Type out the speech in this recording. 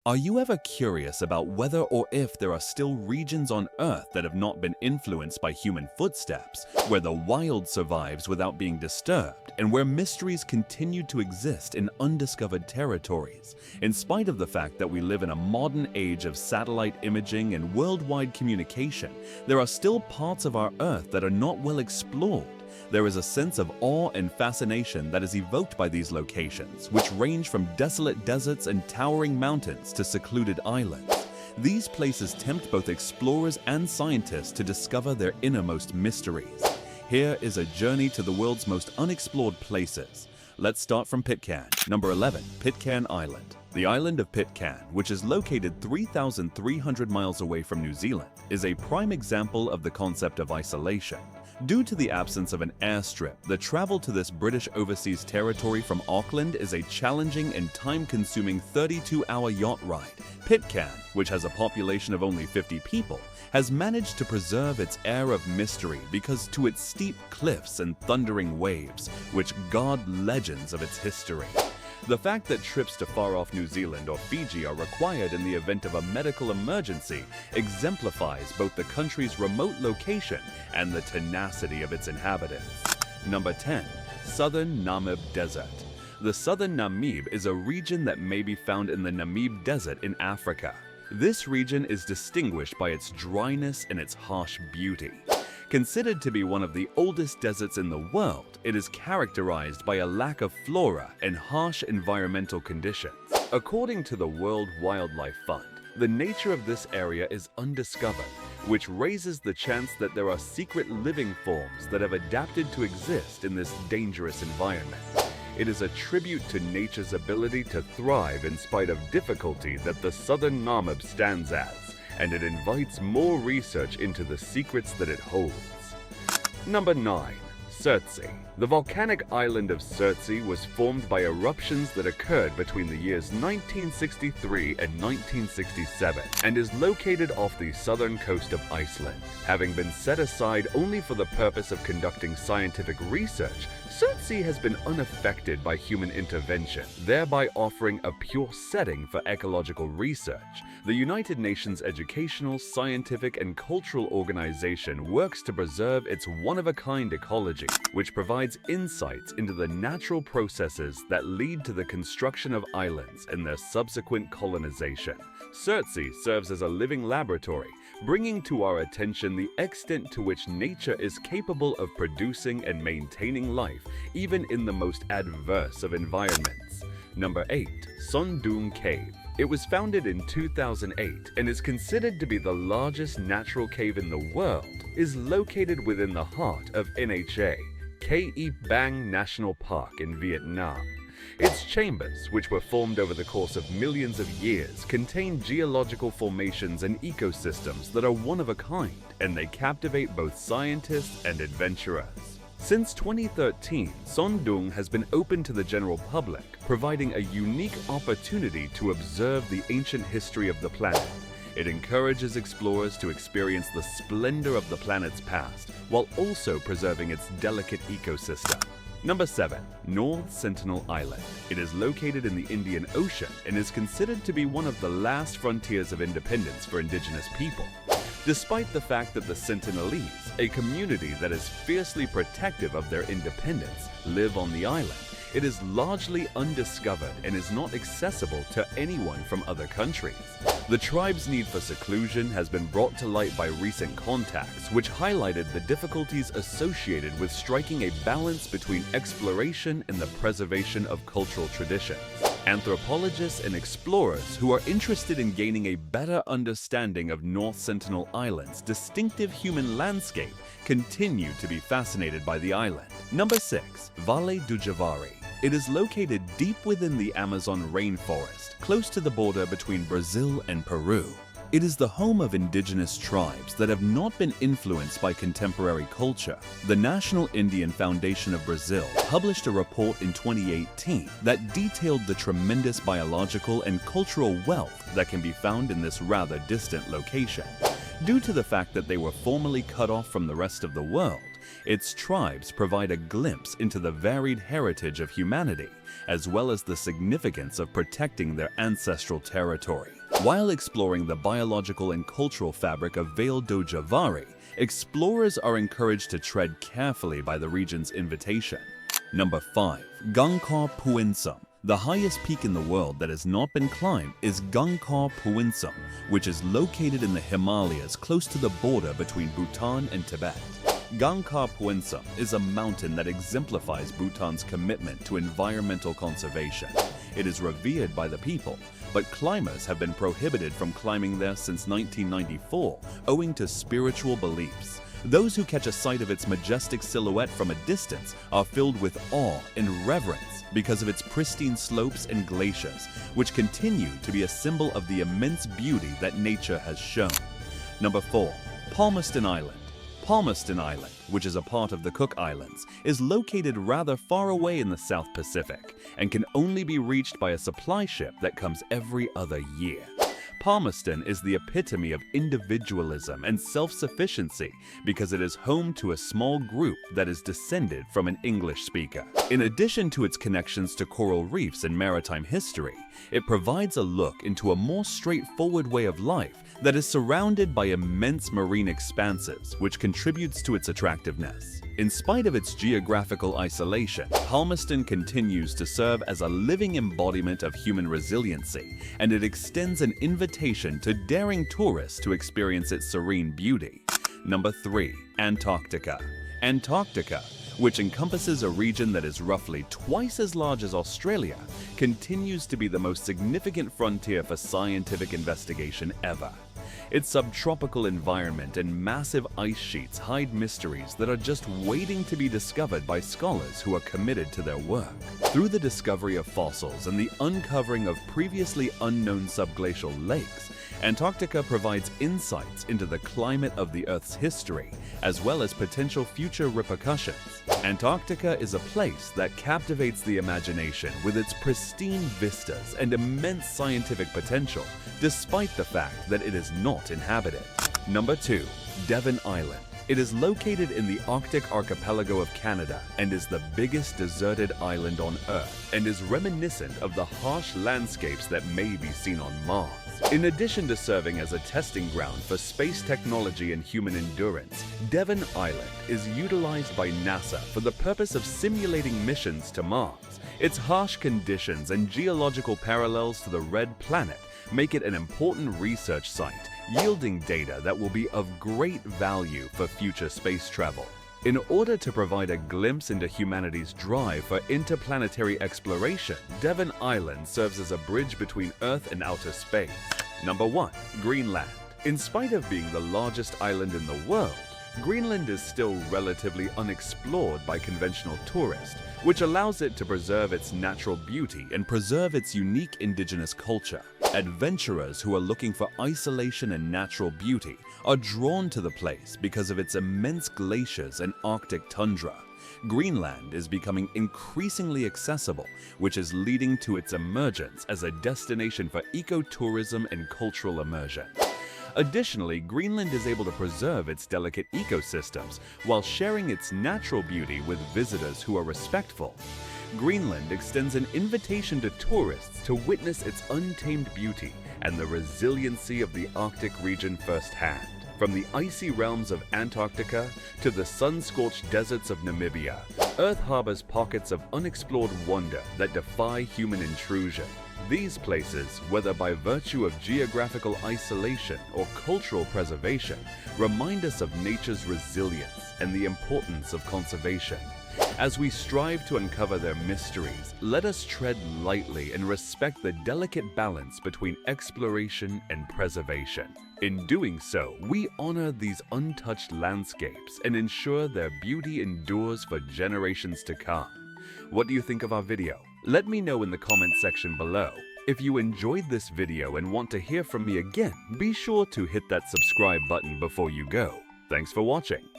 Are you ever curious about whether or if there are still regions on Earth that have not been influenced by human footsteps, where the wild survives without being disturbed, and where mysteries continue to exist in undiscovered territories? In spite of the fact that we live in a modern age of satellite imaging and worldwide communication, there are still parts of our Earth that are not well explored. There is a sense of awe and fascination that is evoked by these locations, which range from desolate deserts and towering mountains to secluded islands. These places tempt both explorers and scientists to discover their innermost mysteries. Here is a journey to the world's most unexplored places. Let's start from Pitcairn. Number 11. Pitcairn Island. The island of Pitcairn, which is located 3,300 miles away from New Zealand, is a prime example of the concept of isolation. Due to the absence of an airstrip, the travel to this British overseas territory from Auckland is a challenging and time-consuming 32-hour yacht ride. Pitcairn, which has a population of only 50 people, has managed to preserve its air of mystery because to its steep cliffs and thundering waves, which guard legends of its history. The fact that trips to far-off New Zealand or Fiji are required in the event of a medical emergency exemplifies both the country's remote location and the tenacity of its inhabitants. Number 10. Southern Namib Desert. The southern Namib is a region that may be found in the Namib Desert in Africa. This region is distinguished by its dryness and its harsh beauty. Considered to be one of the oldest deserts in the world, it is characterized by a lack of flora and harsh environmental conditions. According to the World Wildlife Fund, the nature of this area is undiscovered, which raises the chance that there are secret living forms that have adapted to exist in this dangerous environment. It is a tribute to nature's ability to thrive in spite of difficulty that the southern Namib stands as, and it invites more research into the secrets that it holds. Number 9. Surtsey. The volcanic island of Surtsey was formed by eruptions that occurred between the years 1963 and 1967 and is located off the southern coast of Iceland. Having been set aside only for the purpose of conducting scientific research, Surtsey has been unaffected by human intervention, thereby offering a pure setting for ecological research. The United Nations Educational, Scientific, and Cultural Organization works to preserve its one-of-a-kind ecology, which provides insights into the natural processes that lead to the construction of islands and their subsequent colonization. Surtsey serves as a living laboratory, bringing to our attention the extent to which nature is capable of producing and maintaining life, even in the most adverse of environments. Number 8. Sondung Cave. It was founded in 2008 and is considered to be the largest natural cave in the world. It is located within the heart of NHA, Ke Bang National Park in Vietnam. Its chambers, which were formed over the course of millions of years, contain geological formations and ecosystems that are one of a kind, and they captivate both scientists and adventurers. Since 2013, Sondung has been open to the general public, providing a unique opportunity to observe the ancient history of the planet. It encourages explorers to experience the splendor of the planet's past, while also preserving its delicate ecosystem. Number 7. North Sentinel Island. It is located in the Indian Ocean and is considered to be one of the last frontiers of independence for indigenous people. Despite the fact that the Sentinelese, a community that is fiercely protective of their independence, live on the island, it is largely undiscovered and is not accessible to anyone from other countries. The tribe's need for seclusion has been brought to light by recent contacts, which highlighted the difficulties associated with striking a balance between exploration and the preservation of cultural traditions. Anthropologists and explorers who are interested in gaining a better understanding of North Sentinel Island's distinctive human landscape continue to be fascinated by the island. Number 6. Vale do Javari. It is located deep within the Amazon rainforest, close to the border between Brazil and Peru. It is the home of indigenous tribes that have not been influenced by contemporary culture. The National Indian Foundation of Brazil published a report in 2018 that detailed the tremendous biological and cultural wealth that can be found in this rather distant location. Due to the fact that they were formerly cut off from the rest of the world, Its tribes provide a glimpse into the varied heritage of humanity, as well as the significance of protecting their ancestral territory. While exploring the biological and cultural fabric of Vale do Javari, explorers are encouraged to tread carefully by the region's invitation. Number 5. Gangkhar Puensum. The highest peak in the world that has not been climbed is Gangkhar Puensum, which is located in the Himalayas close to the border between Bhutan and Tibet. Gangkhar Puensum is a mountain that exemplifies Bhutan's commitment to environmental conservation. It is revered by the people, but climbers have been prohibited from climbing there since 1994 owing to spiritual beliefs. Those who catch a sight of its majestic silhouette from a distance are filled with awe and reverence because of its pristine slopes and glaciers, which continue to be a symbol of the immense beauty that nature has shown. Number 4. Palmerston Island. Palmerston Island, which is a part of the Cook Islands, is located rather far away in the South Pacific and can only be reached by a supply ship that comes every other year. Palmerston is the epitome of individualism and self-sufficiency because it is home to a small group that is descended from an English speaker. In addition to its connections to coral reefs and maritime history, it provides a look into a more straightforward way of life that is surrounded by immense marine expanses, which contributes to its attractiveness. In spite of its geographical isolation, Palmerston continues to serve as a living embodiment of human resiliency, and it extends an invitation to daring tourists to experience its serene beauty. Number 3. Antarctica. Antarctica, which encompasses a region that is roughly twice as large as Australia, continues to be the most significant frontier for scientific investigation ever. Its subtropical environment and massive ice sheets hide mysteries that are just waiting to be discovered by scholars who are committed to their work. Through the discovery of fossils and the uncovering of previously unknown subglacial lakes, Antarctica provides insights into the climate of the Earth's history, as well as potential future repercussions. Antarctica is a place that captivates the imagination with its pristine vistas and immense scientific potential, despite the fact that it is not inhabited. Number 2. Devon Island. It is located in the Arctic archipelago of Canada and is the biggest deserted island on Earth and is reminiscent of the harsh landscapes that may be seen on Mars. In addition to serving as a testing ground for space technology and human endurance, Devon Island is utilized by NASA for the purpose of simulating missions to Mars. Its harsh conditions and geological parallels to the Red Planet make it an important research site, yielding data that will be of great value for future space travel. In order to provide a glimpse into humanity's drive for interplanetary exploration, Devon Island serves as a bridge between Earth and outer space. Number 1. Greenland. In spite of being the largest island in the world, Greenland is still relatively unexplored by conventional tourists, which allows it to preserve its natural beauty and preserve its unique indigenous culture. Adventurers who are looking for isolation and natural beauty are drawn to the place because of its immense glaciers and Arctic tundra. Greenland is becoming increasingly accessible, which is leading to its emergence as a destination for ecotourism and cultural immersion. Additionally, Greenland is able to preserve its delicate ecosystems while sharing its natural beauty with visitors who are respectful. Greenland extends an invitation to tourists to witness its untamed beauty and the resiliency of the Arctic region firsthand. From the icy realms of Antarctica to the sun-scorched deserts of Namibia, Earth harbors pockets of unexplored wonder that defy human intrusion. These places, whether by virtue of geographical isolation or cultural preservation, remind us of nature's resilience and the importance of conservation. As we strive to uncover their mysteries, let us tread lightly and respect the delicate balance between exploration and preservation. In doing so, we honor these untouched landscapes and ensure their beauty endures for generations to come. What do you think of our video? Let me know in the comment section below. If you enjoyed this video and want to hear from me again, be sure to hit that subscribe button before you go. Thanks for watching.